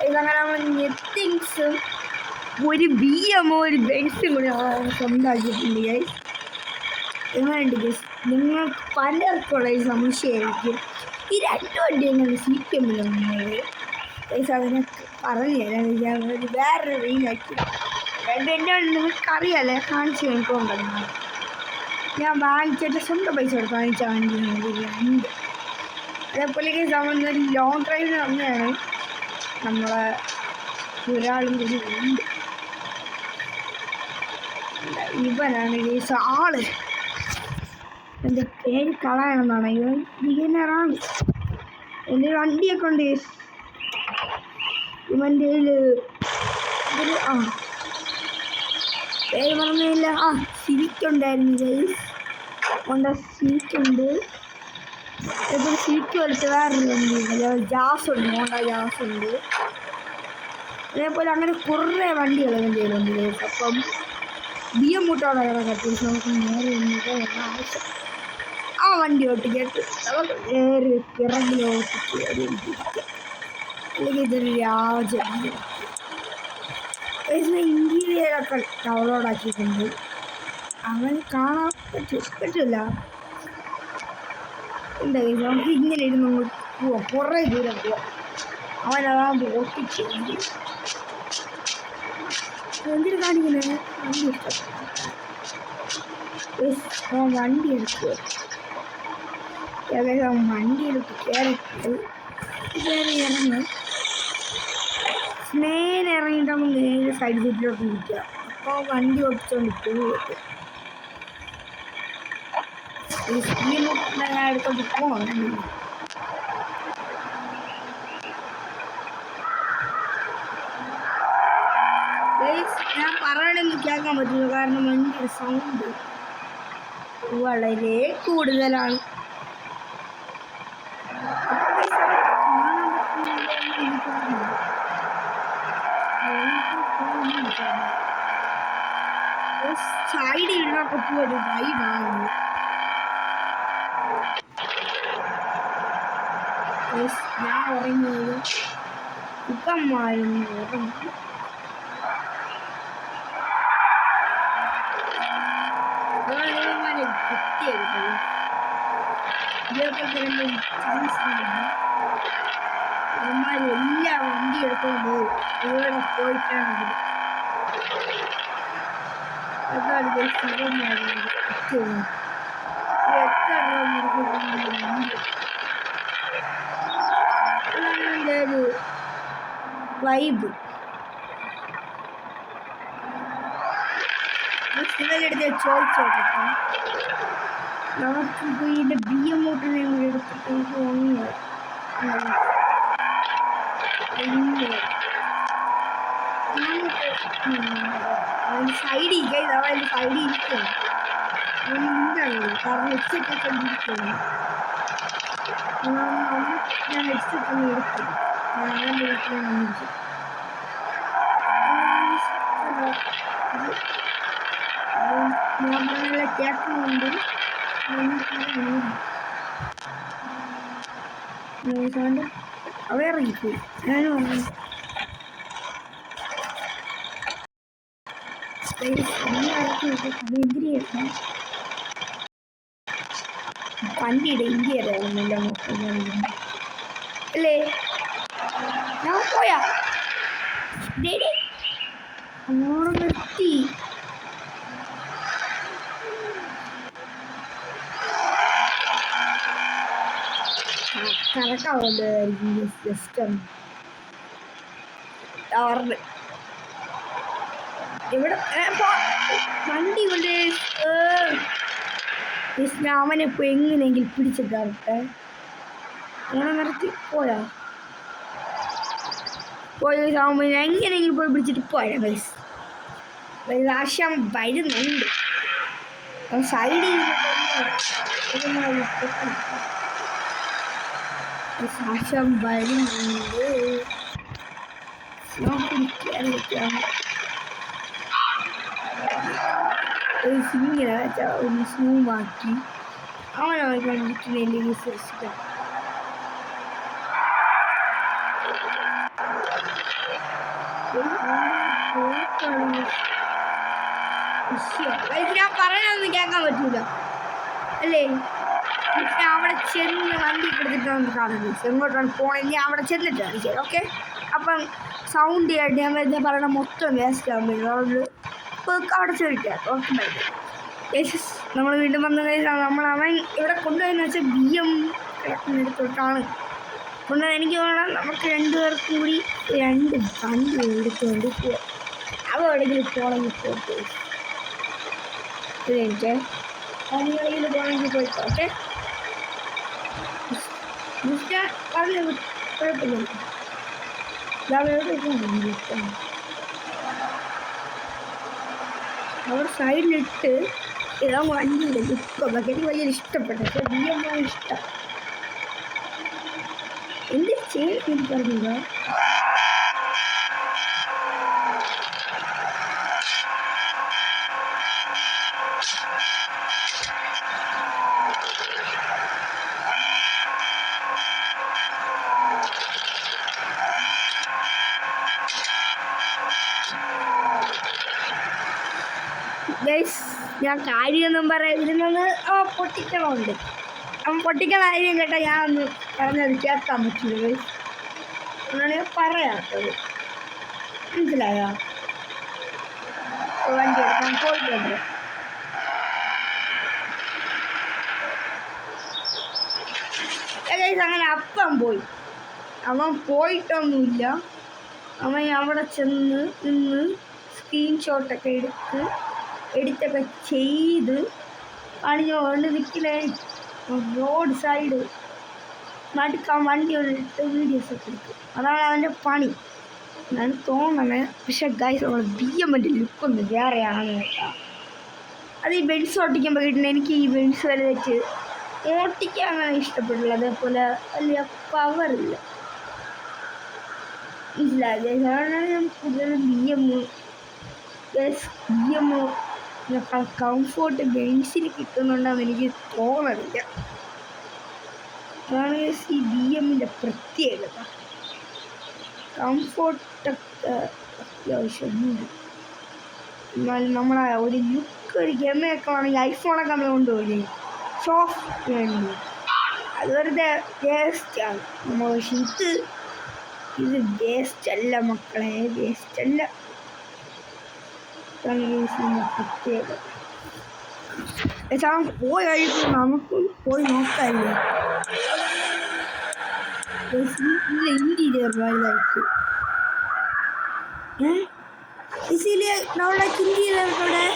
ഇതങ്ങനെ നമ്മൾ നെത്തിങ്സും ഒരു BMO ഒരു ബെൻസും കൂടി സ്വന്തമാക്കിയിട്ടുണ്ട് ഗൈസ്. എങ്ങനെയുണ്ട് ഗൈസ്? നിങ്ങൾക്ക് പലർക്കുള്ള ഈ സംശയമായിരിക്കും ഈ 2 വണ്ടി എങ്ങനെ CPM-ൽ ഗൈസ്. അതിനെ പറഞ്ഞു തരാം. ഞാൻ വേറൊരു റീലാക്കി 2 എൻ്റെ വണ്ടി നിങ്ങൾക്കറിയാമല്ലേ, കാണിച്ച് എനിക്കുണ്ടെന്ന്. ഞാൻ വാങ്ങിച്ചിട്ട് സ്വന്തം പൈസ കൊടുത്ത് വാങ്ങിച്ച വണ്ടിയാണ് 2. അതേപോലെ ഒരു ലോങ് ഡ്രൈവിന് വന്നതാണ് നമ്മളെ ഒരാളും കൂടി ഉണ്ട്. ഇവനാണ് ഗൈസ് ആള്. എൻ്റെ പേര് കളയണമെന്നാണ്. ഇവൻ ബിഗിനറാണ്. എൻ്റെ വണ്ടിയൊക്കെ ഉണ്ട് ഗൈസ്. ഇവൻ്റെ പേര് പറഞ്ഞില്ല. സിവിക്കുണ്ടായിരുന്നു ഗൈസ്. ഹോണ്ട സിവിക്കുണ്ട്. ഇപ്പോൾ സിവിക്ക് പോലത്തെ വേറൊരു വണ്ടി ജാസ് ഉണ്ട്. ഹോണ്ട ജാസ് ഉണ്ട്. അതേപോലെ അങ്ങനെ കുറേ വണ്ടികൾ എൻ്റെ കയ്യിലുണ്ട് ഗൈസ്. അപ്പം BM-ോടെ കത്തിച്ച് നമുക്ക് നേരെ ആവശ്യം ആ വണ്ടി ഓട്ടിക്കേട്ട് നമുക്ക് നേരെ പിറകിലോട്ട് കയറി അല്ലെങ്കിൽ ഇതൊരു രാജ്യം. ഇന്റീരിയറൊക്കെ ഡൗൺലോഡ് ആക്കിയിട്ടുണ്ട്. അവൻ കാണാൻ പറ്റില്ല. എന്താ നമുക്ക് ഇങ്ങനെ ഇരുന്ന് പോവാം, കുറേ ദൂരം പോവാം. അവനതാകുമ്പോൾ ഓട്ടിച്ച് എന്തിനു കാണിക്കുന്നത്? വണ്ടി ഇഷ്ടം. വണ്ടി എടുക്കുക. ഏകദേശം വണ്ടി എടുത്ത് കയറിയിട്ട് ഇറങ്ങി നേരെ ഇറങ്ങിയിട്ട് നമ്മൾ നേരെ സൈഡ് സീറ്റിലോട്ട് നിൽക്കുക. അപ്പോൾ വണ്ടി ഓടിച്ചുകൊണ്ട് പോയിട്ട് ഈ സ്പീഡിലോട്ട് ഞാൻ എടുത്തോണ്ട് പോകണം. ഞാൻ പറയണമെന്ന് കേൾക്കാൻ പറ്റില്ല, കാരണം വണ്ടിയുടെ സൗണ്ട് വളരെ കൂടുതലാണ്. സൈഡിലൊക്കെ പോയൊരു വൈബാണ്. ഞാൻ ഉറങ്ങിയത് സുഖമായിരുന്നു. ഉറങ്ങി എല്ലാ വണ്ടി എടുക്കുമ്പോൾ ഇവിടെ പോയിട്ടാണ് അതാണ് സുഖമായിരുന്നു. ഒരു വൈബ് നിങ്ങളെടുത്ത് ചോദിച്ചോട്ടെ. നമുക്കിപ്പോൾ ഇതിൻ്റെ BM-ോട്ടിനെ എടുത്തിട്ട് എനിക്ക് തോന്നുന്നു സൈഡിൽ അവൻ്റെ സൈഡിൽ ഇരിക്കുകയാണ്. എന്താണ് കാരണം ഹെഡ്സെറ്റ് കണ്ടിരിക്കുകയാണ്. ഞാൻ ഹെഡ്സെറ്റ് ഒന്ന് എടുക്കും. ഞാൻ വീട്ടിൽ വന്നിരിക്കും. നോർമല കേൾക്കുന്നുണ്ട്. അവിടെ ഇറങ്ങിപ്പോയി. ഞാൻ പറഞ്ഞു വണ്ടിയുടെ ഇന്ത്യ അറിയാവുന്നില്ല അല്ലേ? ഞാൻ പോയാ അങ്ങോട്ട് നിർത്തി. കറക്കാവുന്നതായിരിക്കും ജസ്റ്റ് ടവറിന് ഇവിടെ വണ്ടി കൊണ്ട് അവനെപ്പോൾ എങ്ങനെയെങ്കിലും പിടിച്ചിട്ടാട്ടെ. അങ്ങനെ നിർത്തി പോയാ എങ്ങനെയെങ്കിലും പോയി പിടിച്ചിട്ട് പോയാ ഗൈസ്. ആശം വരുന്നുണ്ട് സൈഡിൽ ആശം വരുന്നുണ്ട്. ഇങ്ങനെ ഒന്ന് സൂമാക്കി അവനെ കണ്ടിട്ടുണ്ടെങ്കിൽ ഞാൻ പറയണൊന്നും കേൾക്കാൻ പറ്റൂല അല്ലേ? ഞാൻ അവിടെ ചെന്ന് വണ്ടി കൊടുത്തിട്ടാണ് കാണുന്നത്. എങ്ങോട്ടാണ് പോകണമെങ്കിൽ അവിടെ ചെന്നിട്ടാണ് ശരി. ഓക്കെ, അപ്പം സൗണ്ട് കേട്ട് ഞാൻ വെറുതെ പറയണ മൊത്തം വേസ്റ്റ് ആകുമ്പോൾ അവിടെ ചോദിക്കാം. Okay bye. നമ്മൾ വീണ്ടും വന്നത് അവൻ ഇവിടെ കൊണ്ടുപോയെന്ന് വെച്ചാൽ BM കിടക്കുന്നിടത്തോട്ടാണ് കൊണ്ടുപോയി. എനിക്ക് തോന്നണം നമുക്ക് രണ്ടുപേർക്കും കൂടി 2 വണ്ടി എടുത്തുകൊണ്ട് പോവാം. അവ എവിടെയെങ്കിലും പോകണമെങ്കിൽ പോയിട്ട് എനിക്ക് പണികളിൽ പോകണമെങ്കിൽ പോയിട്ട് ഓക്കെ പറഞ്ഞു കുഴപ്പമില്ല. അവർ സൈഡിലിട്ട് ഇതാ വണ്ടിയില്ല ബുക്കൊക്കെ എനിക്ക് വലിയ ഇഷ്ടപ്പെട്ടു. പക്ഷെ BM ഇഷ്ടം എന്ത് ചെയ്യാൻ എനിക്ക് പറഞ്ഞില്ല. ഞാൻ കാര്യമൊന്നും ഇതിനൊന്ന് പൊട്ടിക്കണമുണ്ട്. അവൻ പൊട്ടിക്കണ കാര്യം കേട്ടാൽ ഞാൻ ഒന്ന് പറഞ്ഞത് കേൾക്കാൻ പറ്റില്ല ഗൈസ്. എന്നാണ് ഞാൻ പറയാത്തത്. മനസ്സിലായോ? വണ്ടി എടുക്കാൻ പോയിട്ടുണ്ട്. അങ്ങനെ അപ്പം പോയി. അവൻ പോയിട്ടൊന്നുമില്ല. അവൻ അവിടെ ചെന്ന് നിന്ന് സ്ക്രീൻഷോട്ടൊക്കെ എടുത്തൊക്കെ ചെയ്ത് പണിഞ്ഞുകൊണ്ട് നിൽക്കലേ റോഡ് സൈഡ് നടുക്കാൻ വണ്ടി ഇട്ട് വീഡിയോസൊക്കെ എടുക്കും. അതാണ് അവൻ്റെ പണി എന്നാണ് തോന്നണേ. പക്ഷെ ഗൈസ് BMൻ്റെ ലുക്കൊന്ന് വേറെയാണെന്ന് കേട്ടോ. അത് ഈ ബെൻസ് ഓട്ടിക്കുമ്പോൾ കിട്ടുന്നത്. എനിക്ക് ഈ ബെൻസ് വില വെച്ച് ഓട്ടിക്കാൻ അങ്ങനെ ഇഷ്ടപ്പെട്ടില്ല. അതേപോലെ വലിയ പവറില്ല. മനസ്സിലായത് ഞാൻ കൂടുതലും BM കംഫോർട്ട് ബെൻസിന് കിട്ടുന്നുണ്ടെന്ന് എനിക്ക് തോന്നണില്ല. അതാണ് ഈ BMൻ്റെ പ്രത്യേകത. കംഫോർട്ടൊക്കെ അത്യാവശ്യമുണ്ട്. എന്നാലും നമ്മളെ ഒരു ലുക്ക് ഒരു ഗെയിമൊക്കെ ആണെങ്കിൽ ഐഫോണൊക്കെ നമ്മൾ കൊണ്ടുപോയി സോഫ്റ്റ് വേണ്ടി അത് വെറുതെ വേസ്റ്റാണ്. നമ്മൾ പക്ഷെ ഇത് വേസ്റ്റ് അല്ല മക്കളെ, വേസ്റ്റ് അല്ല. പ്രത്യേകത പോയി കഴിക്കും. നമുക്ക് പോയി നോക്കാറില്ല. ഇന്റീരിയർ വലുതായിട്ട് इसीलिए डाउनलोड इंटीरियर कोड है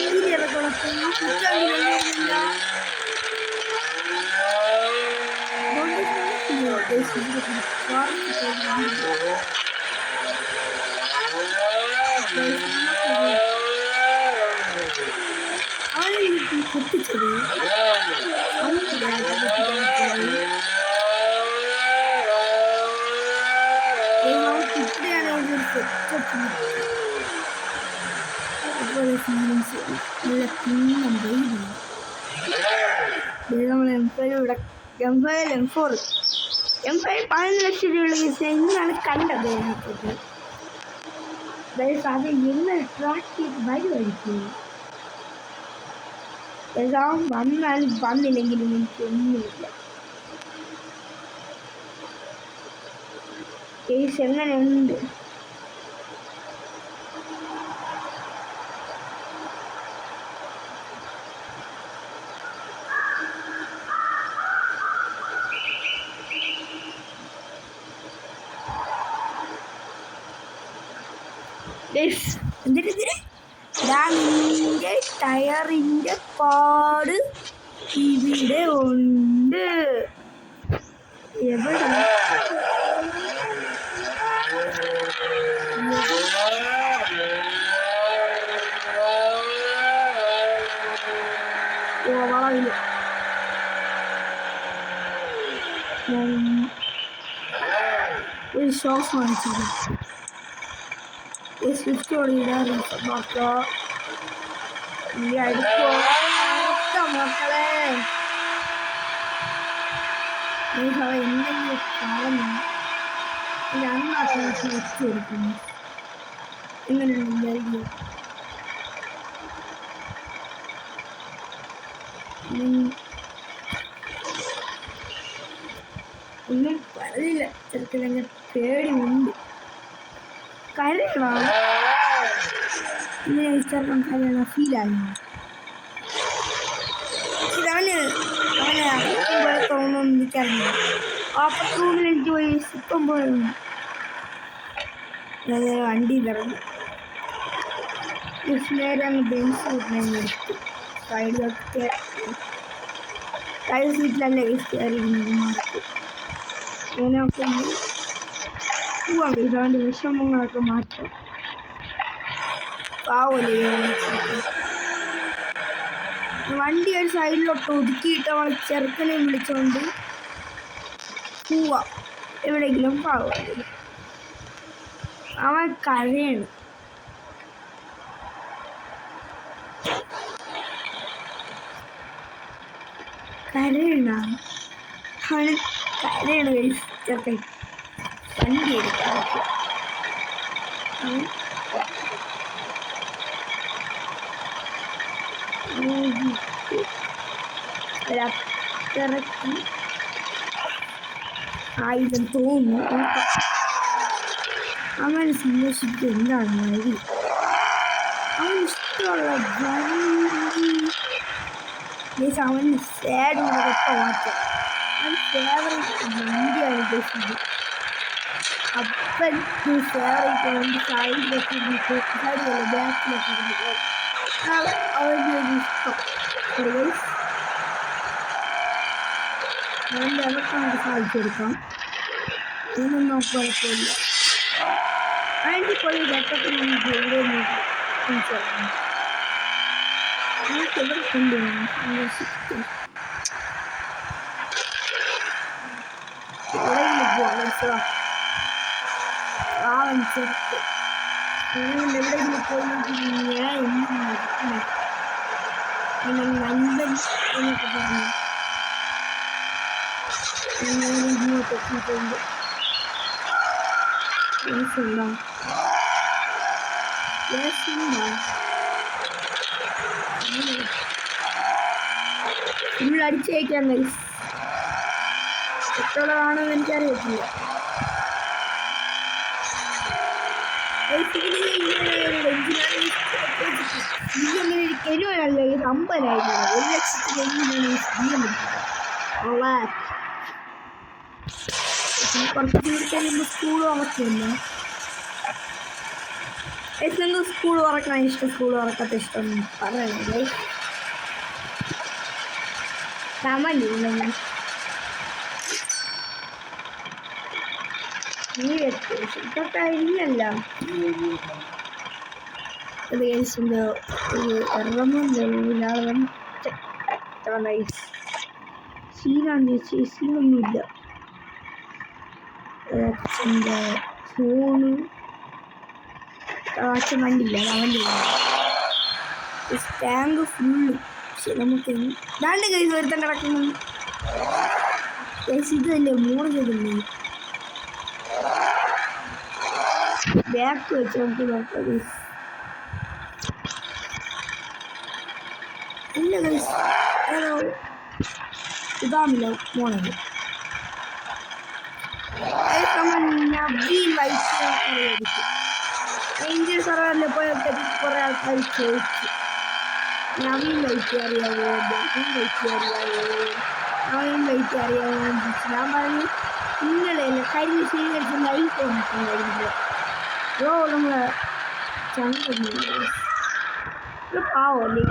इंटीरियर कोड M4 15 ലക്ഷം രൂപ ഇന്നാണ് കണ്ടത്. അത് എങ്ങനെ ട്രാക്ക് ചെയ്ത് വരുമായിരിക്കും. എല്ലാം വന്നാലും വന്നില്ലെങ്കിലും എനിക്കൊന്നുമില്ല. കേസ് എങ്ങനെയുണ്ട്? എന്നിട്ട് ടയറിൻ്റെ പാട് ഇവിടെ ഉണ്ട്. എവിടെ വളവില് ഒരു ഷോപ്പ് വാങ്ങിച്ചത് സ്വിച്ച് ഓടിയിടാൻ മക്കളെ എന്തെങ്കിലും പറഞ്ഞു അന്നാക്കി വെച്ച് കൊടുക്കുന്നു. എങ്ങനെയുണ്ട് ഒന്നും പറഞ്ഞില്ല. ചെറുക്കനങ്ങ് പേടി ഉണ്ട്. കരയണോ ഇങ്ങനെ ചെറുക്കൻ കരയണ ഫീലാണോ? ഇതാണ് അവനെ പോലെ തോന്നുന്നു. എനിക്കറിയില്ല. അപ്പുറത്തെ റൂമിൽ എനിക്ക് പോയി സിപ്പം പോയിരുന്നു. ഞാൻ വണ്ടിയിൽ ഇറങ്ങി നേരെ അങ്ങ് ബെഞ്ച് എടുത്തു. സൈഡിലൊക്കെ സൈഡ് സീറ്റിലല്ലേ കയറിയിരുന്നത്. മാറ്റി അങ്ങനെയൊക്കെ പോവാൻ ഇതാണ്ട് വിഷമങ്ങളൊക്കെ മാറ്റാം. പാവല്ലേ വണ്ടി ഒരു സൈഡിലോട്ട് ഒതുക്കിയിട്ട് അവളെ ചെറുക്കനെ വിളിച്ചോണ്ട് പോവാ എവിടെയെങ്കിലും. പാവല്ലേ അവൻ കരയാണ്. കരയണ അവന് കരയാണ് ചെറുക്കൻ. വണ്ടി എടുക്കാൻ ഒരത്രക്ക് ആയുധം തോന്നുന്നു. അവന് സന്ദർശിക്കുക എന്താണ് വഴി? അവന് ഇഷ്ടമുള്ള വണ്ടി അവന് സാഡ് ഉള്ളതൊക്കെ മാറ്റാം. അവൻ ഫേവറേറ്റ് വണ്ടിയാണ് ഉദ്ദേശിച്ചത്. അപ്പൻ ഫേവറേറ്റ് വണ്ടി സൈഡിലൊക്കെ സൈഡിലല്ല ബാക്കിലൊക്കെ ഇരുന്നത് അവൻ്റെ ഒരു ഇഷ്ടം. അവൻ്റെ അതൊക്കെ നമുക്ക് സാധിച്ചെടുക്കാം. ഇതൊന്നും കുഴപ്പമില്ല. അതിൻ്റെ പോയി ഘട്ടത്തിൽ നമുക്ക് എവിടെ മനസ്സിലാക്കണം. നമുക്ക് എവിടെ കൊണ്ടുപോകണം സന്ദർശിക്കും. എവിടെയെങ്കിലും പോവാം. മനസ്സിലാവും അനുസരിച്ച് അതുകൊണ്ട് എവിടെയെങ്കിലും പോയി ഞാൻ എന്നും നൻപൻ എന്നൊക്കെ പറഞ്ഞു ഇങ്ങോട്ട് എത്തിയിട്ടുണ്ട്. ഗ്യാസുണ്ടോ? ഫുൾ അടിച്ചേക്കാൻ ഗൈസ്. എത്രയാണെന്ന് എനിക്കറിയത്തില്ല. ഇങ്ങനെ കരുവല്ല ഇത് അമ്പലായിരുന്നു. 1,00,000 കുറച്ച് കൂടി കഴിയുമ്പോൾ സ്കൂൾ തുറക്കില്ല. നിങ്ങൾക്ക് സ്കൂൾ തുറക്കാൻ ഇഷ്ടം സ്കൂൾ തുറക്കാത്ത ഇഷ്ടം പറയണേ. കമലില്ല ഈ വെക്കേഷൻ ഇതൊക്കെ ഇല്ലല്ല. അത് കേസിൻ്റെ ഒരു ഇറങ്ങുന്നില്ല. സീനാന്ന് ചോദിച്ചാൽ സീനൊന്നുമില്ല. അച്ഛൻ്റെ ഫോണ് അച്ഛൻ വണ്ടിയില്ല. വണ്ടി ടാങ്ക് ഫുള്ള്. പക്ഷെ നമുക്ക് രണ്ട് കൈസ് ഒരുത്തം കിടക്കുന്നു. ഇതല്ലേ 3 ചെയ്തില്ലേ ബാക്ക് വെച്ച് നമുക്ക് നോക്കാം. ഇല്ല ഗൈസ് ഏതോ ഇതാമില്ല പോണത്. ഏഞ്ചൽ സർവറിൽ പോയൊക്കെ കുറേ ആൾക്കാർ ചോദിച്ചു നവീൻ ലൈറ്റ് അറിയാവോ, ബഹും ലൈറ്റ് അറിയാവോ, നവീൻ ലൈറ്റ് അറിയാവോ എന്ന് ചോദിച്ചു. ഞാൻ പറഞ്ഞു നിങ്ങളെയല്ല കഴിഞ്ഞ ശനിയാഴ്ച ലൈഫ് വന്നിട്ടുണ്ടായിരുന്നില്ല. യോ നമ്മളെ ചന്ദ്രൻ പാവല്ലേ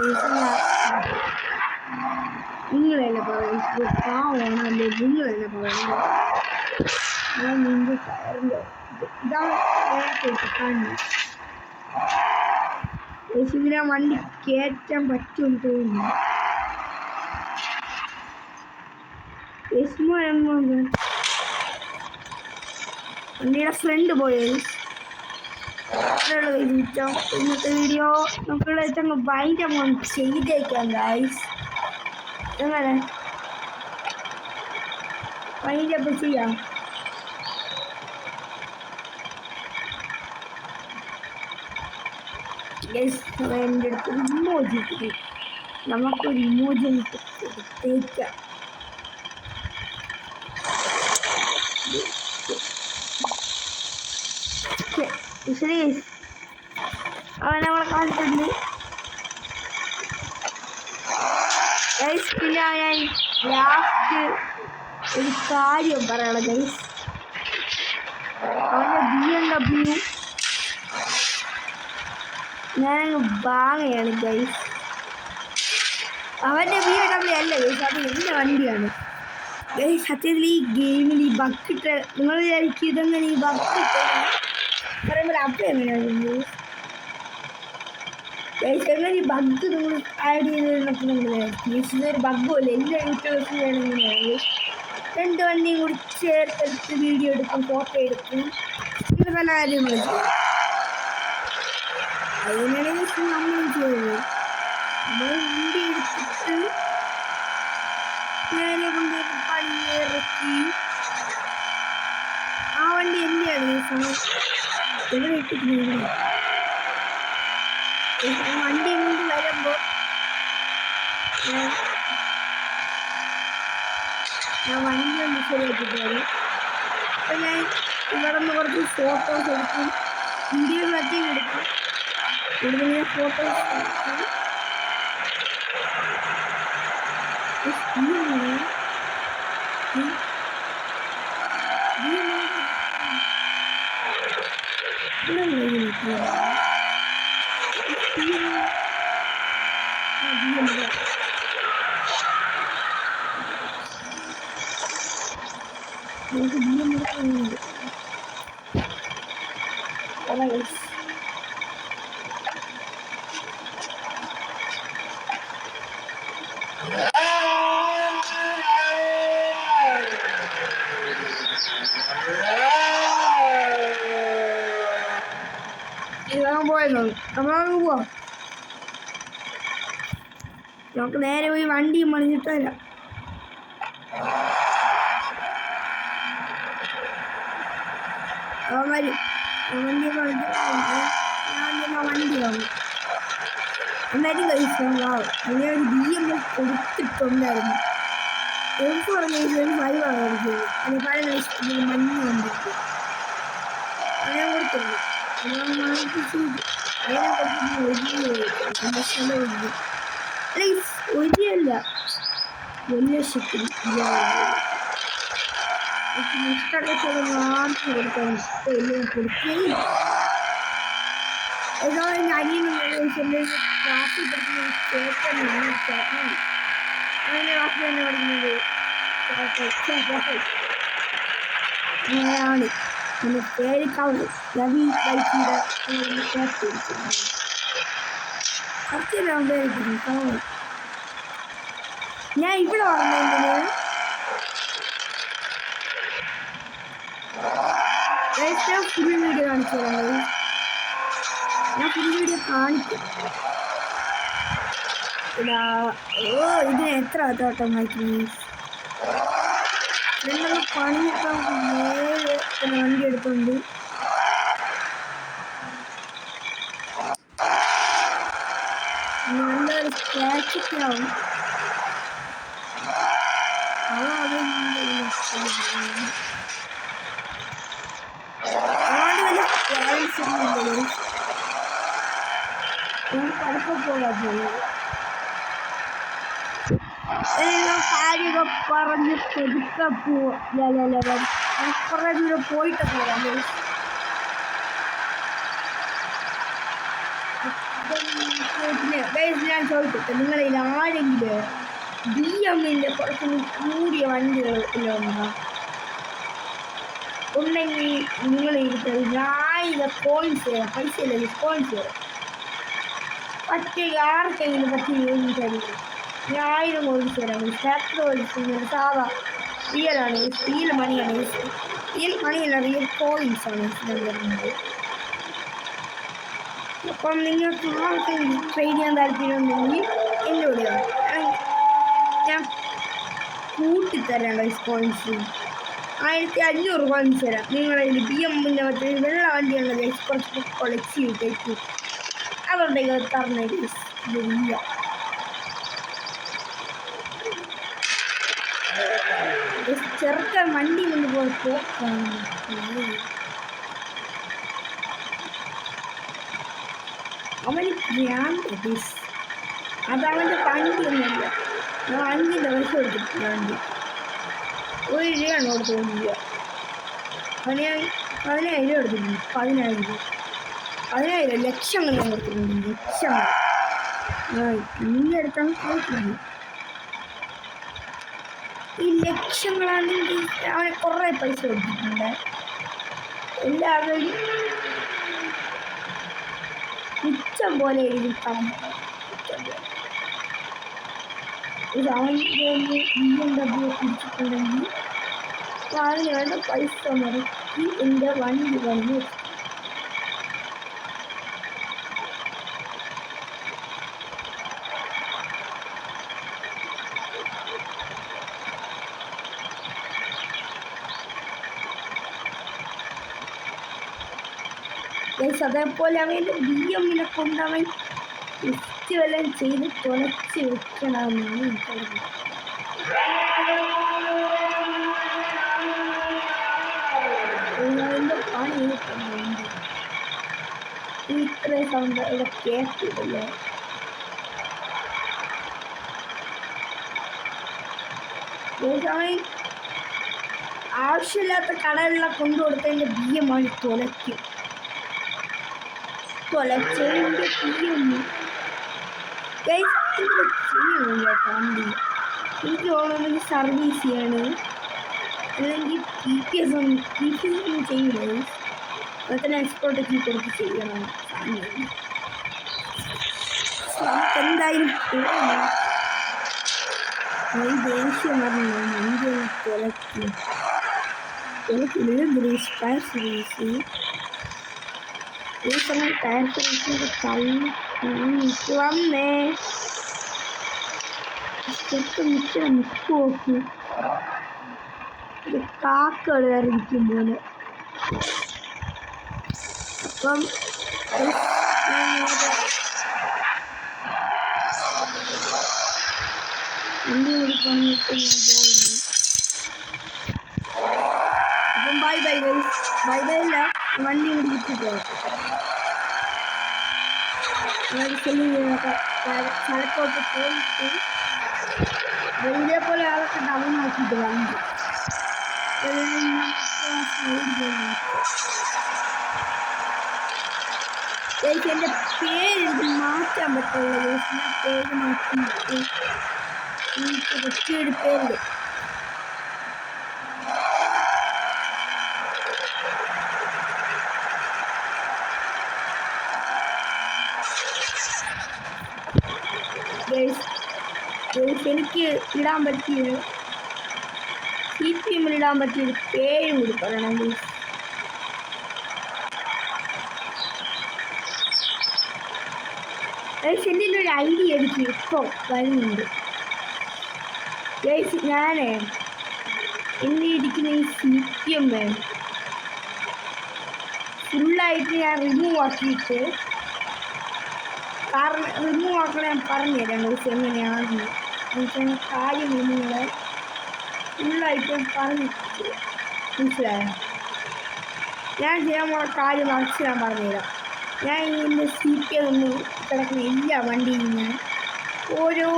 നിങ്ങളെന്നെ പറയുന്നത് പാവമാണ് അല്ലേ നിങ്ങളെന്നെ പറയുന്നത്. ഞാൻ മുമ്പ് കയറില്ല. ഇതാണ് കാണുന്നത്. ഇതിനെ വണ്ടി കയറ്റാൻ പറ്റുമെന്ന് തോന്നുന്നു. വണ്ടിയുടെ ഫ്രണ്ട് പോയത്. ഇന്നത്തെ വീഡിയോ നമുക്കിവിടെ വെച്ചങ്ങ് ഭയങ്കര ചെയ്തേക്കാം ഗൈസ്. എങ്ങനെ അതിൻ്റെ അപ്പം ചെയ്യാം. എൻ്റെ അടുത്ത് ഇമോജി കിട്ടി. നമുക്കൊരു ഇമോജി എടുത്തേക്കാം. അവൻ നമ്മളെ കാണിച്ചിട്ടുണ്ട്. പിന്നെ ഞാൻ ലാസ്റ്റ് ഒരു കാര്യം പറയണം ഗൈസ്. അവൻ്റെ BMW ഞാനങ്ങ് വാങ്ങയാണ് ഗൈസ്. അവൻ്റെ BMW അല്ല ഗൈസ്, അത് എൻ്റെ വണ്ടിയാണ് ഗൈസ്. സത്യത്തിൽ ഈ ഗെയിമിൽ ഈ ബക്കിട്ട് നിങ്ങൾ വിചാരിക്കും ഇതെങ്ങനെ ഈ ബക്കിട്ട് പറയുമ്പോൾ അപ്പം എങ്ങനെയാണ് ഗൈസ് എങ്ങനെ ഈ ബഗ് നിങ്ങൾ ആഡ് ചെയ്തതെന്നൊക്കെ നിങ്ങൾ വിചാരിക്കും. ഇതൊരു ബഗ്ഗുമല്ല, എല്ലാ യൂട്യൂബേഴ്സും ഇങ്ങനെയാണ്. 2 വണ്ടിയും കൂടി ചേർത്തെടുത്ത് വീഡിയോ എടുക്കും, ഫോട്ടോ എടുക്കും, ഇങ്ങനെ പല കാര്യങ്ങൾ ചെയ്യും. അതിനാണ് നമ്മൾ ചെയ്തത്. നമ്മൾ വണ്ടി എടുത്തിട്ട് നേരെ കൊണ്ട് പണിയിറക്കി. ആ വണ്ടി എന്റെയാണ് എവിടെ ഇട്ടിട്ടുണ്ട്. വണ്ടി കൊണ്ട് വരുമ്പോൾ ഞാൻ വണ്ടി ഒന്ന് ശരിയാക്കിയിട്ട് വരും. അപ്പം ഞാൻ ഇവിടെ നിന്ന് കുറച്ച് ഫോട്ടോസ് എടുക്കും, വീഡിയോകളൊക്കെ എടുക്കും. കൂടുതൽ ഞാൻ ഫോട്ടോസ് എടുക്കും. പോയതോ നമ്മളങ്ങ് പോവാം. നമുക്ക് നേരെ പോയി വണ്ടി മണിഞ്ഞിട്ട് വരാം. അവൻ വരും. വണ്ടി ഞാൻ വണ്ടി വാങ്ങും എന്തായാലും കഴിച്ചാവും. അങ്ങനെ ഒരു BMW കൊടുത്തിട്ടുണ്ടായിരുന്നു. എനിക്ക് പറഞ്ഞ 5 വാങ്ങിയത് അതിന് പല ഇഷ്ടത്തിൽ മഞ്ഞ വണ്ടിട്ട് അങ്ങനെ കൊടുത്തിട്ടുണ്ട്. അതിനെ കൊടുത്തിട്ട് സ്ഥലമില്ല. ഒരിയല്ല 1,00,000 ഇഷ്ടമൊക്കെ മാത്രം കൊടുക്കാൻ ഇഷ്ടമില്ല. കൊടുക്കുകയും ഏതോ എൻ്റെ അനിയനും ക്ലാസ്സിൽ പഠിക്കുന്ന ചേട്ടനാണ്. ചേട്ടൻ അങ്ങനെ ക്ലാസ്സിൽ തന്നെ പഠിക്കുന്നത് അങ്ങനെയാണ്. എൻ്റെ പേര് കവള് രവി ബൈക്കിയുടെ കുറച്ചെല്ലാം പേരിക്കുന്നു കവള്. ഞാൻ ഇവിടെ വന്നതിന് ഫുൾ വീഡിയോ കാണിച്ചു തരാം. ഞാൻ ഫുൾ വീഡിയോ കാണിക്കും. ഇതിന് എത്ര തോട്ടം വായിക്കുന്നു രണ്ടെണ്ണം പണിയൊക്കെ നേരെ വണ്ടി എടുത്തുണ്ട്. നല്ലൊരു സ്ക്രാച്ചൊക്കെയാവും. കാര്യമൊക്കെ പറഞ്ഞ് പെരുക്ക പോവാം. കുറേ ദൂരം പോയിട്ട് പോകാം. ഞാൻ ചോദിക്കട്ടെ, നിങ്ങളിൽ ആരെങ്കിലും BMW കുറച്ച് കൂടിയ വണ്ടികൾ ഉണ്ടെങ്കിൽ നിങ്ങൾ എടുത്തത് 1000 കോയിൻസ് തരാം. പൈസ ഇല്ല, കോയിൻസ് തരാം. പറ്റിയ ആർക്കെങ്കിലും പറ്റി തരും. 1000 കോയിൻസ് തരാം. ഫാക്ടർ കോയിൻസ് സാധാ റിയലാണ്, റിയൽ മണിയാണ്. റിയൽ മണിയല്ല, റിയൽ കോയിൻസാണ് ഞാൻ തരുന്നത്. അപ്പം നിങ്ങൾക്ക് ആർക്കെങ്കിലും ട്രേഡ് ചെയ്യാൻ താല്പര്യമുണ്ടെങ്കിൽ എന്നോട് ഞാൻ കൂട്ടിത്തരാം കോയിൻസ്. 1500 വാങ്ങിച്ചു തരാം. നിങ്ങളുടെ BM-ൻ്റെ മറ്റേ വെള്ള വണ്ടിയുള്ള ഗൈസ് കുറച്ച് കൊളച്ച് ചെയ്തേക്ക് അതുണ്ടെങ്കിൽ തരണേ ഗൈസ്. ഇല്ല ചെറുക്കൻ വണ്ടി കൊണ്ട് പോയി പോക്കാണ്. അവന് ഭ്രാന്ത്. അതവൻ്റെ വണ്ടിയൊന്നുമില്ല. ഞാൻ 5 പൈസ കൊടുത്തിട്ടില്ല വണ്ടി. 1 രൂപയാണ് കൊടുത്തില്ല. 10,000 കൊടുത്തിട്ടുണ്ട്. 10,000 ലക്ഷങ്ങൾ ഞാൻ കൊടുത്തിട്ടുണ്ട്. ലക്ഷങ്ങൾ നിന്റെ അടുത്താണ് കൊടുക്കുന്നത്. ഈ ലക്ഷങ്ങളാണെങ്കിൽ അവനെ കുറേ പൈസ കൊടുത്തിട്ടുണ്ട്. എല്ലാവരും മിച്ചം പോലെ എഴുതിക്കാം. അവൻ BMW കുടിച്ചിട്ടുണ്ടെങ്കിൽ അതിന് വേണ്ട പൈസ മുടക്കി എൻ്റെ വണ്ടി വന്ന് അതേപോലെ അവൻ്റെ BM-നെ കൊണ്ടവൻ ഇഷ്ടമെല്ലാം ചെയ്ത് തുളച്ച് വെക്കണമെന്നാണ് എനിക്കറിയുന്നത്. അതിൻ്റെ പണി ഇത്രയും സൗണ്ട് ഇവിടെ കേട്ടില്ലല്ലോ. അവൻ ആവശ്യമില്ലാത്ത കടകളിലെ കൊണ്ടുകൊടുത്തതിൻ്റെ BM-ആണ് തുലയ്ക്കും. തുലച്ചതിൻ്റെ BM ചെയ്യുന്നില്ല വണ്ടി. എനിക്ക് തോന്നുന്നത് സർവീസ് ചെയ്യാണ് അല്ലെങ്കിൽ TPS ഒന്നും ചെയ്യില്ല. അതുപോലെ എക്സ്പോർട്ടൊക്കെ കൊടുത്ത് ചെയ്യണം. എന്തായാലും ദേഷ്യം പറഞ്ഞു വണ്ടി തുലയ്ക്കും. ടയർ സർവീസ് ഈ സമയം ടയർ സർവീസിൻ്റെ തള്ളിട്ട് വന്നേ നിൽക്കണം. നിൽക്ക് നോക്കി ഒരു കാക്കൾ ഇരിക്കും പോലെ. അപ്പം വണ്ടി കൊടുക്കാനിട്ട് ഞാൻ പോകുന്നു. അപ്പം ബൈ ഇല്ല വണ്ടി വിളിച്ചിട്ട് പോകാം. സ്ഥലത്തോട്ട് പോയിട്ട് ഇതേപോലെ ആളൊക്കെ ഡൗൺ ആക്കിയിട്ട് വണ്ടി എൻ്റെ പേരെനിക്ക് മാറ്റാൻ പറ്റുള്ളൂ. ഞാൻ പേര് മാറ്റിയിട്ട് എനിക്ക് ഒറ്റയൊരു പേരുണ്ട്. എനിക്ക് ഇടാൻ പറ്റിയത് CPM-ൽ ഇടാൻ പറ്റിയൊരു പേര് കൂടി പറയണമെങ്കിൽ എൻ്റെ ഒരു ഐഡിയ എനിക്ക് ഇപ്പോൾ വരുന്നുണ്ട്. ഞാൻ എൻ്റെ ഇരിക്കുന്ന ഈ CPM ഫുള്ളായിട്ട് ഞാൻ റിമൂവ് ആക്കിയിട്ട്, കാരണം റിമൂവ് ആക്കണം ഞാൻ പറഞ്ഞുതരാം ദിവസം എങ്ങനെയാണെന്ന്. എനിക്കതിന് കാര്യം നിങ്ങളെ ഫുള്ളായിട്ട് ഞാൻ പറഞ്ഞിട്ട് മനസ്സിലായോ? ഞാൻ ചെയ്യാൻ പോകുന്ന കാര്യം മറിച്ച് ഞാൻ പറഞ്ഞുതരാം. ഞാൻ ഇതിൻ്റെ CPM ഒന്ന് കിടക്കുന്ന എല്ലാ വണ്ടിയും ഞാൻ ഓരോ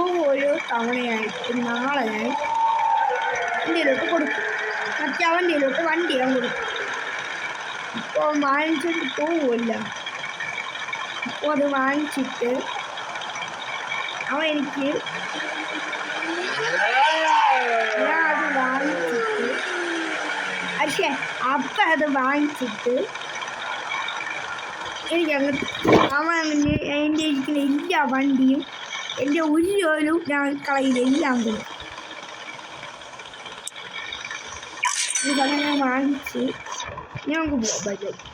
തവണയായിട്ട് നാളെ ഞാൻ വണ്ടിയിലോട്ട് കൊടുക്കും. മറ്റേ വണ്ടിയിലോട്ട് വണ്ടി ഞാൻ കൊടുക്കും. ഇപ്പോൾ വാങ്ങിച്ചിട്ട് പോവുമല്ല. അപ്പോൾ അത് വാങ്ങിച്ചിട്ട് അവൻ എനിക്ക് ഞാൻ അത് വാങ്ങിച്ചിട്ട് അപ്പം അത് വാങ്ങിച്ചിട്ട് എനിക്കങ്ങ് അവൻ എൻ്റെ ഇരിക്കുന്ന എല്ലാ വണ്ടിയും എൻ്റെ ഒരു ഞാൻ കളയിലെല്ലാം കൊടുക്കും. ഇതങ്ങനെ വാങ്ങിച്ച് ഞങ്ങൾക്ക് പോകാം.